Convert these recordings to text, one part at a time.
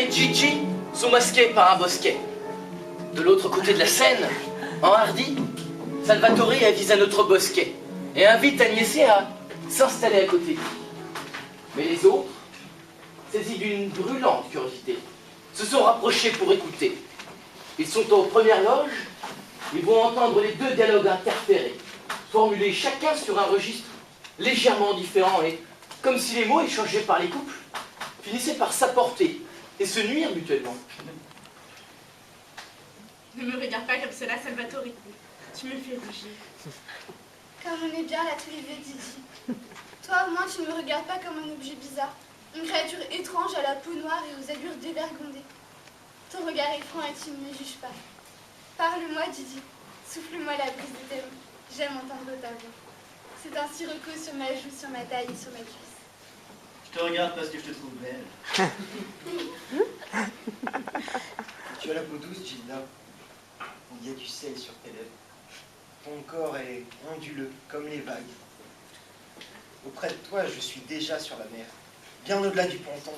et Gigi sont masqués par un bosquet. De l'autre côté de la Seine, enhardi, Salvatore avise un autre bosquet et invite Agnese à s'installer à côté. Mais les autres, saisis d'une brûlante curiosité, se sont rapprochés pour écouter. Ils sont aux premières loges et vont entendre les deux dialogues interférés, formulés chacun sur un registre légèrement différent et comme si les mots échangés par les couples finissaient par s'apporter et se nuire mutuellement. Ne me regarde pas comme cela, Salvatore. Tu me fais rougir. Comme on est bien là tous les deux, Didi. Toi, au moins, tu ne me regardes pas comme un objet bizarre. Une créature étrange à la peau noire et aux allures dévergondées. Ton regard est franc et tu ne me juges pas. Parle-moi, Didi. Souffle-moi la brise de tes mots. J'aime entendre ta voix. C'est un sirocco sur ma joue, sur ma taille et sur ma cuisse. Je te regarde parce que je te trouve belle. Tu as la peau douce, Gilda. Il y a du sel sur tes lèvres. Ton corps est onduleux, comme les vagues. Auprès de toi, je suis déjà sur la mer, bien au-delà du ponton.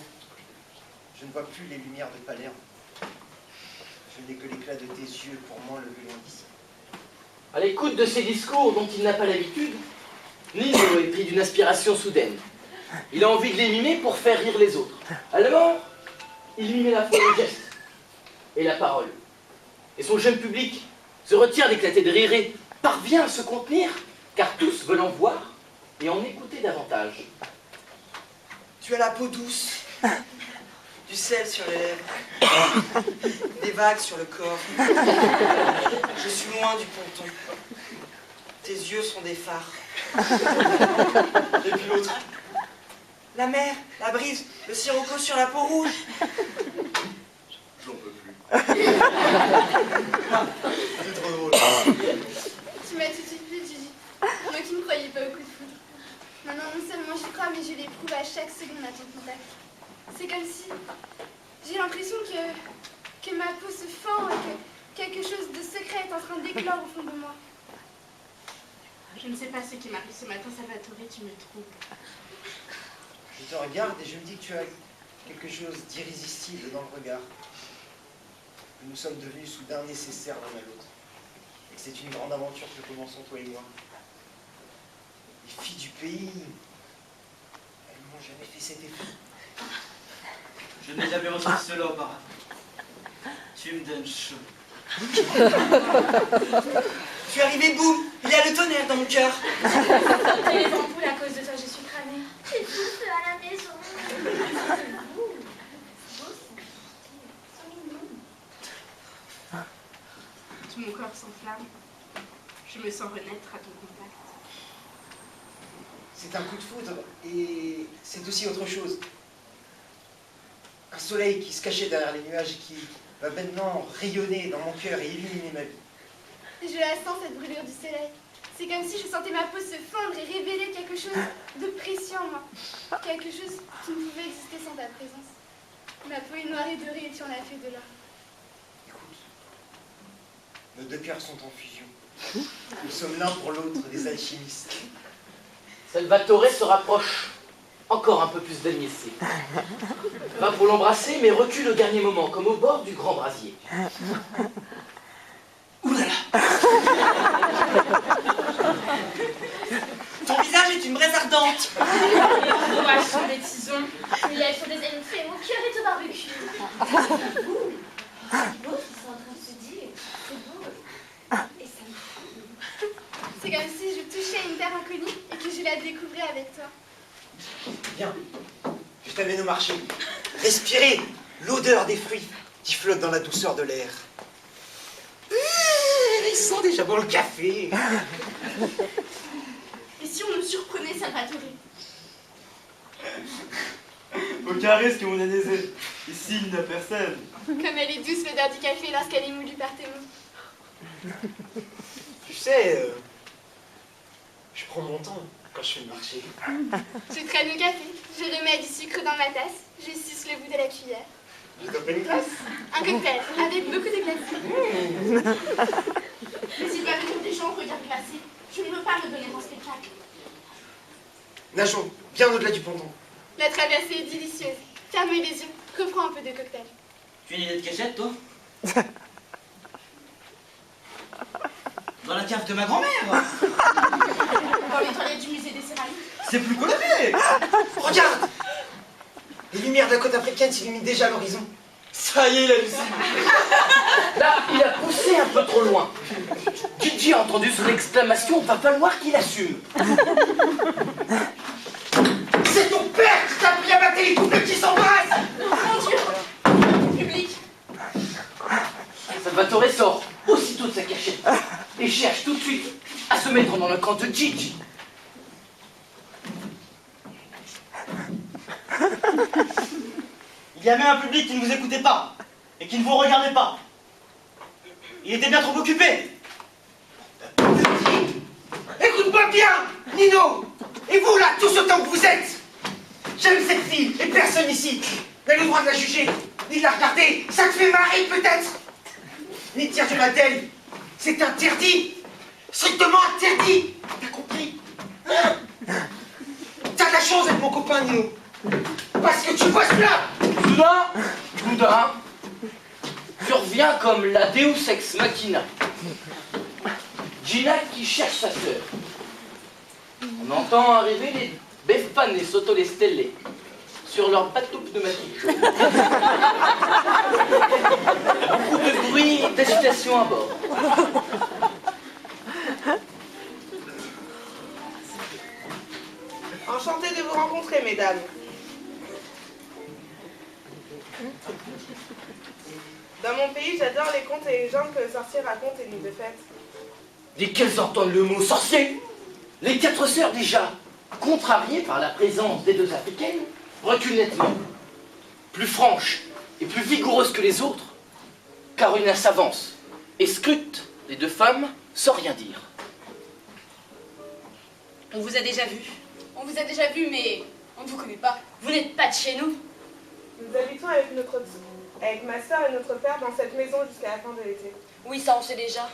Je ne vois plus les lumières de Palerme. Je n'ai que l'éclat de tes yeux pour m'enlever loin d'ici. À l'écoute de ces discours dont il n'a pas l'habitude, Nino est pris d'une inspiration soudaine. Il a envie de les mimer pour faire rire les autres. Alors, il mime à la fois le geste et la parole. Et son jeune public se retient d'éclater de rire et parvient à se contenir, car tous veulent en voir et en écouter davantage. Tu as la peau douce, du sel sur les lèvres, des vagues sur le corps. Je suis loin du ponton. Tes yeux sont des phares. Et puis l'autre, La mer, la brise, le sirocco sur la peau rouge. j'en peux plus. C'est trop drôle. Tu m'as tout de suite plu, Gigi. Moi qui ne croyais pas au coup de foudre. Maintenant, non seulement j'y crois, mais je l'éprouve à chaque seconde à ton contact. C'est comme si j'ai l'impression que ma peau se fend et que quelque chose de secret est en train d'éclore au fond de moi. Je ne sais pas ce qui m'arrive ce matin, Salvatore, tu me trompes. Je te regarde et je me dis que tu as quelque chose d'irrésistible dans le regard. Que nous sommes devenus soudain nécessaires l'un à l'autre. Et que c'est une grande aventure que commençons toi et moi. Les filles du pays, elles m'ont jamais fait cet effet. Je n'ai jamais ressenti cela auparavant. Tu me donnes chaud. Je suis arrivé, boum, il y a le tonnerre dans mon cœur. Et les ampoules, à cause de toi, je suis cramée. J'ai tout fait à la maison. Tout mon corps s'enflamme. Je me sens renaître à ton contact. C'est un coup de foudre et c'est aussi autre chose. Un soleil qui se cachait derrière les nuages et qui va maintenant rayonner dans mon cœur et illuminer ma vie. Je la sens, cette brûlure du soleil. C'est comme si je sentais ma peau se fendre et révéler quelque chose de précieux en moi. Quelque chose qui ne pouvait exister sans ta présence. Ma peau est noire et dorée et tu en as fait de l'or. Écoute, nos deux cœurs sont en fusion. Nous sommes l'un pour l'autre des alchimistes. Salvatore se rapproche encore un peu plus d'Agnese. Va pour l'embrasser, mais recule au dernier moment, comme au bord du grand brasier. Ouh là là. Ton visage est une braise ardente. Moi, sur des tisons. Il a sur des entrées, mon cœur est au barbecue. C'est beau. C'est beau ce qu'ils sont en train de se dire. C'est beau. Et ça me fout. C'est comme si je touchais une terre inconnue et que je la découvrais avec toi. Viens, je t'amène au marché. Respirez l'odeur des fruits qui flottent dans la douceur de l'air. Ils sont déjà bon le café. Et si on nous surprenait, Salvatore? Aucun risque, mon Agnese. Ici, il n'y a personne. Comme elle est douce l'odeur du café lorsqu'elle est moulue par tes mots. Tu sais, je prends mon temps quand je fais le marché. Je traîne le café, je remets du sucre dans ma tasse, je suce le bout de la cuillère. Je t'offre une glace. Un cocktail avec beaucoup de glace. Mais s'il va venir des gens au regard glacé, je ne veux pas me donner en spectacle. Nageons bien au-delà du ponton. La traversée est délicieuse. Fermez les yeux, Reprends un peu de cocktail. Tu as une idée de cachette, toi? Dans la cave de ma grand-mère. Dans les toilettes du musée des céramiques. C'est plus coloré. Regarde! Les lumières de la côte africaine s'illuminent déjà à l'horizon. Ça y est, la Lucie. Là, il a poussé un peu trop loin. Gigi a entendu son exclamation, va falloir qu'il assume. C'est ton père qui t'a appris à mater les couples qui s'embrassent! Mon Dieu! Public. Salvatore sort aussitôt de sa cachette et cherche tout de suite à se mettre dans le camp de Gigi. Il y avait un public qui ne vous écoutait pas et qui ne vous regardait pas. Il était bien trop occupé. Écoute-moi bien, Nino! Et vous là, tous autant que vous êtes! J'aime cette fille, et personne ici n'a le droit de la juger, ni de la regarder. Ça te fait marrer peut-être? Ni de dire du mal d'elle. C'est interdit! Strictement interdit! T'as compris? T'as de la chance d'être mon copain, Nino. Parce que tu vois cela! Soudain, survient comme la Deus Ex Machina. Gina qui cherche sa sœur. On entend arriver les Befpan et Sotto le Stelle sur leur bateau pneumatique. Beaucoup de bruit d'agitation à bord. Enchantée de vous rencontrer, mesdames. Dans mon pays, j'adore les contes et légendes que le sorcier raconte et nuits de fête. Dès qu'elles entendent le mot sorcier, les quatre sœurs déjà, contrariées par la présence des deux africaines, reculent nettement. Plus franches et plus vigoureuses que les autres, Carolina s'avance et scrute les deux femmes sans rien dire. On vous a déjà vu. On vous a déjà vu, mais on ne vous connaît pas. Vous n'êtes pas de chez nous. Nous habitons avec ma soeur et notre père dans cette maison jusqu'à la fin de l'été. Oui, ça on sait déjà.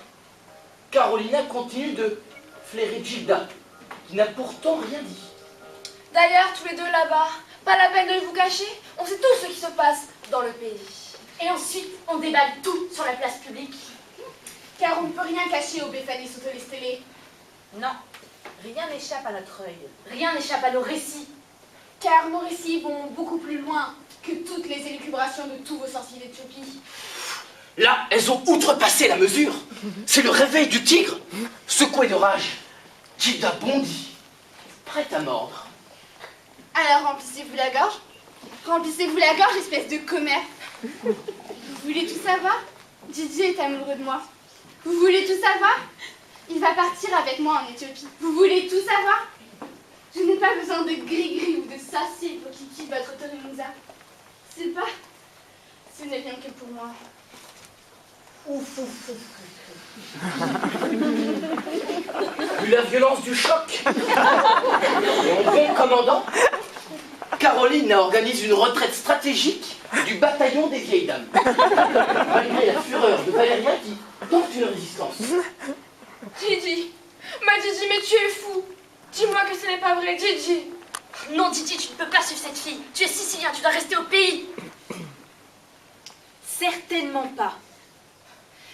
Carolina continue de flairer Gilda, qui n'a pourtant rien dit. D'ailleurs, tous les deux là-bas, pas la peine de vous cacher, on sait tout ce qui se passe dans le pays. Et ensuite, on déballe tout sur la place publique. Car on ne peut rien cacher aux Befpan et Sotto le Stelle. Non, rien n'échappe à notre œil. Rien n'échappe à nos récits. Car nos récits vont beaucoup plus loin que toutes les élucubrations de tous vos sorciers d'Éthiopie. Là, elles ont outrepassé la mesure. C'est le réveil du tigre. Secoué de rage, Gilda bondit, prête à mordre. Alors remplissez-vous la gorge. Remplissez-vous la gorge, espèce de commère. Vous voulez tout savoir? Gigi est amoureux de moi. Vous voulez tout savoir? Il va partir avec moi en Éthiopie. Vous voulez tout savoir? Je n'ai pas besoin de gris-gris ou de sassy pour qu'il quitte votre Toremusa. C'est pas... Ce n'est rien que pour moi. Vu la violence du choc, et en bon commandant, Caroline organise une retraite stratégique du bataillon des vieilles dames, malgré la fureur de Valérien qui tente une résistance. Gigi, ma Gigi, mais tu es fou. Dis-moi que ce n'est pas vrai, Gigi. Non, Gigi, tu ne peux pas suivre cette fille. Tu es sicilien, tu dois rester au pays. Certainement pas.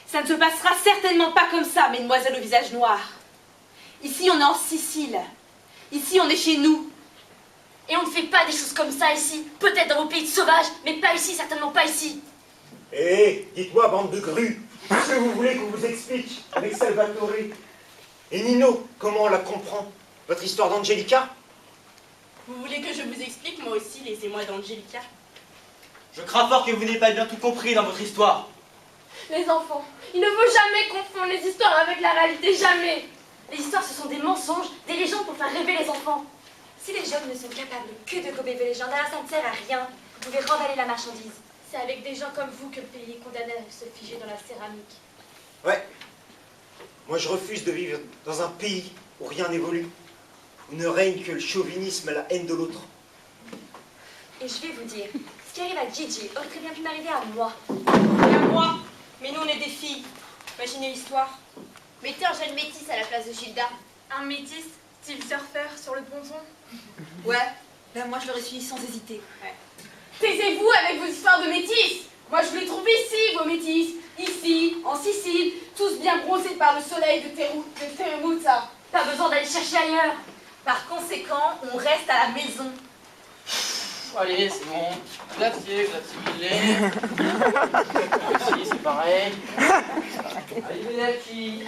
Ça ne se passera certainement pas comme ça, mesdemoiselles au visage noir. Ici, on est en Sicile. Ici, on est chez nous. Et on ne fait pas des choses comme ça ici. Peut-être dans vos pays de sauvages, mais pas ici, certainement pas ici. Eh, dites-moi, bande de grues, qu'est-ce que vous voulez qu'on vous explique avec Salvatore? Et Nino, comment on la comprend? Votre histoire d'Angelica? Vous voulez que je vous explique, moi aussi, laissez-moi d'Angelica. Je crains fort que vous n'ayez pas bien tout compris dans votre histoire. Les enfants, il ne faut jamais confondre les histoires avec la réalité, jamais. Les histoires, ce sont des mensonges, des légendes pour faire rêver les enfants. Si les jeunes ne sont capables que de gober des légendes, alors ça ne sert à rien. Vous pouvez remballer la marchandise. C'est avec des gens comme vous que le pays est condamné à se figer dans la céramique. Ouais. Moi, je refuse de vivre dans un pays où rien n'évolue, où ne règne que le chauvinisme et la haine de l'autre. Et je vais vous dire, ce qui arrive à Gigi aurait très bien pu m'arriver à moi. Et à moi. Mais nous, on est des filles. Imaginez l'histoire. Mettez un jeune métis à la place de Gilda. Un métis, style surfeur sur le ponton. Ouais, ben moi je l'aurais suivi sans hésiter. Taisez-vous avec vos histoires de métis. Moi, je les trouve ici, vos métis. Ici, en Sicile, tous bien bronzés par le soleil de Terremuta. Pas besoin d'aller chercher ailleurs. Par conséquent, on reste à la maison. Allez, c'est bon. Glacier, glacier. Ici, c'est pareil. Arrivederci.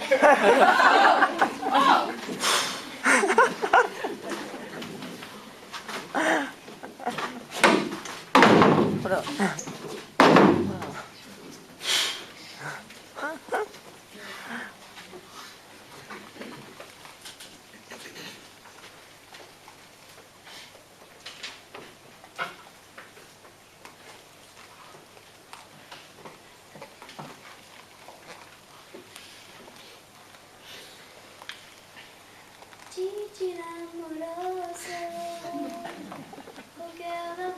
Gigi l'amoroso, con che una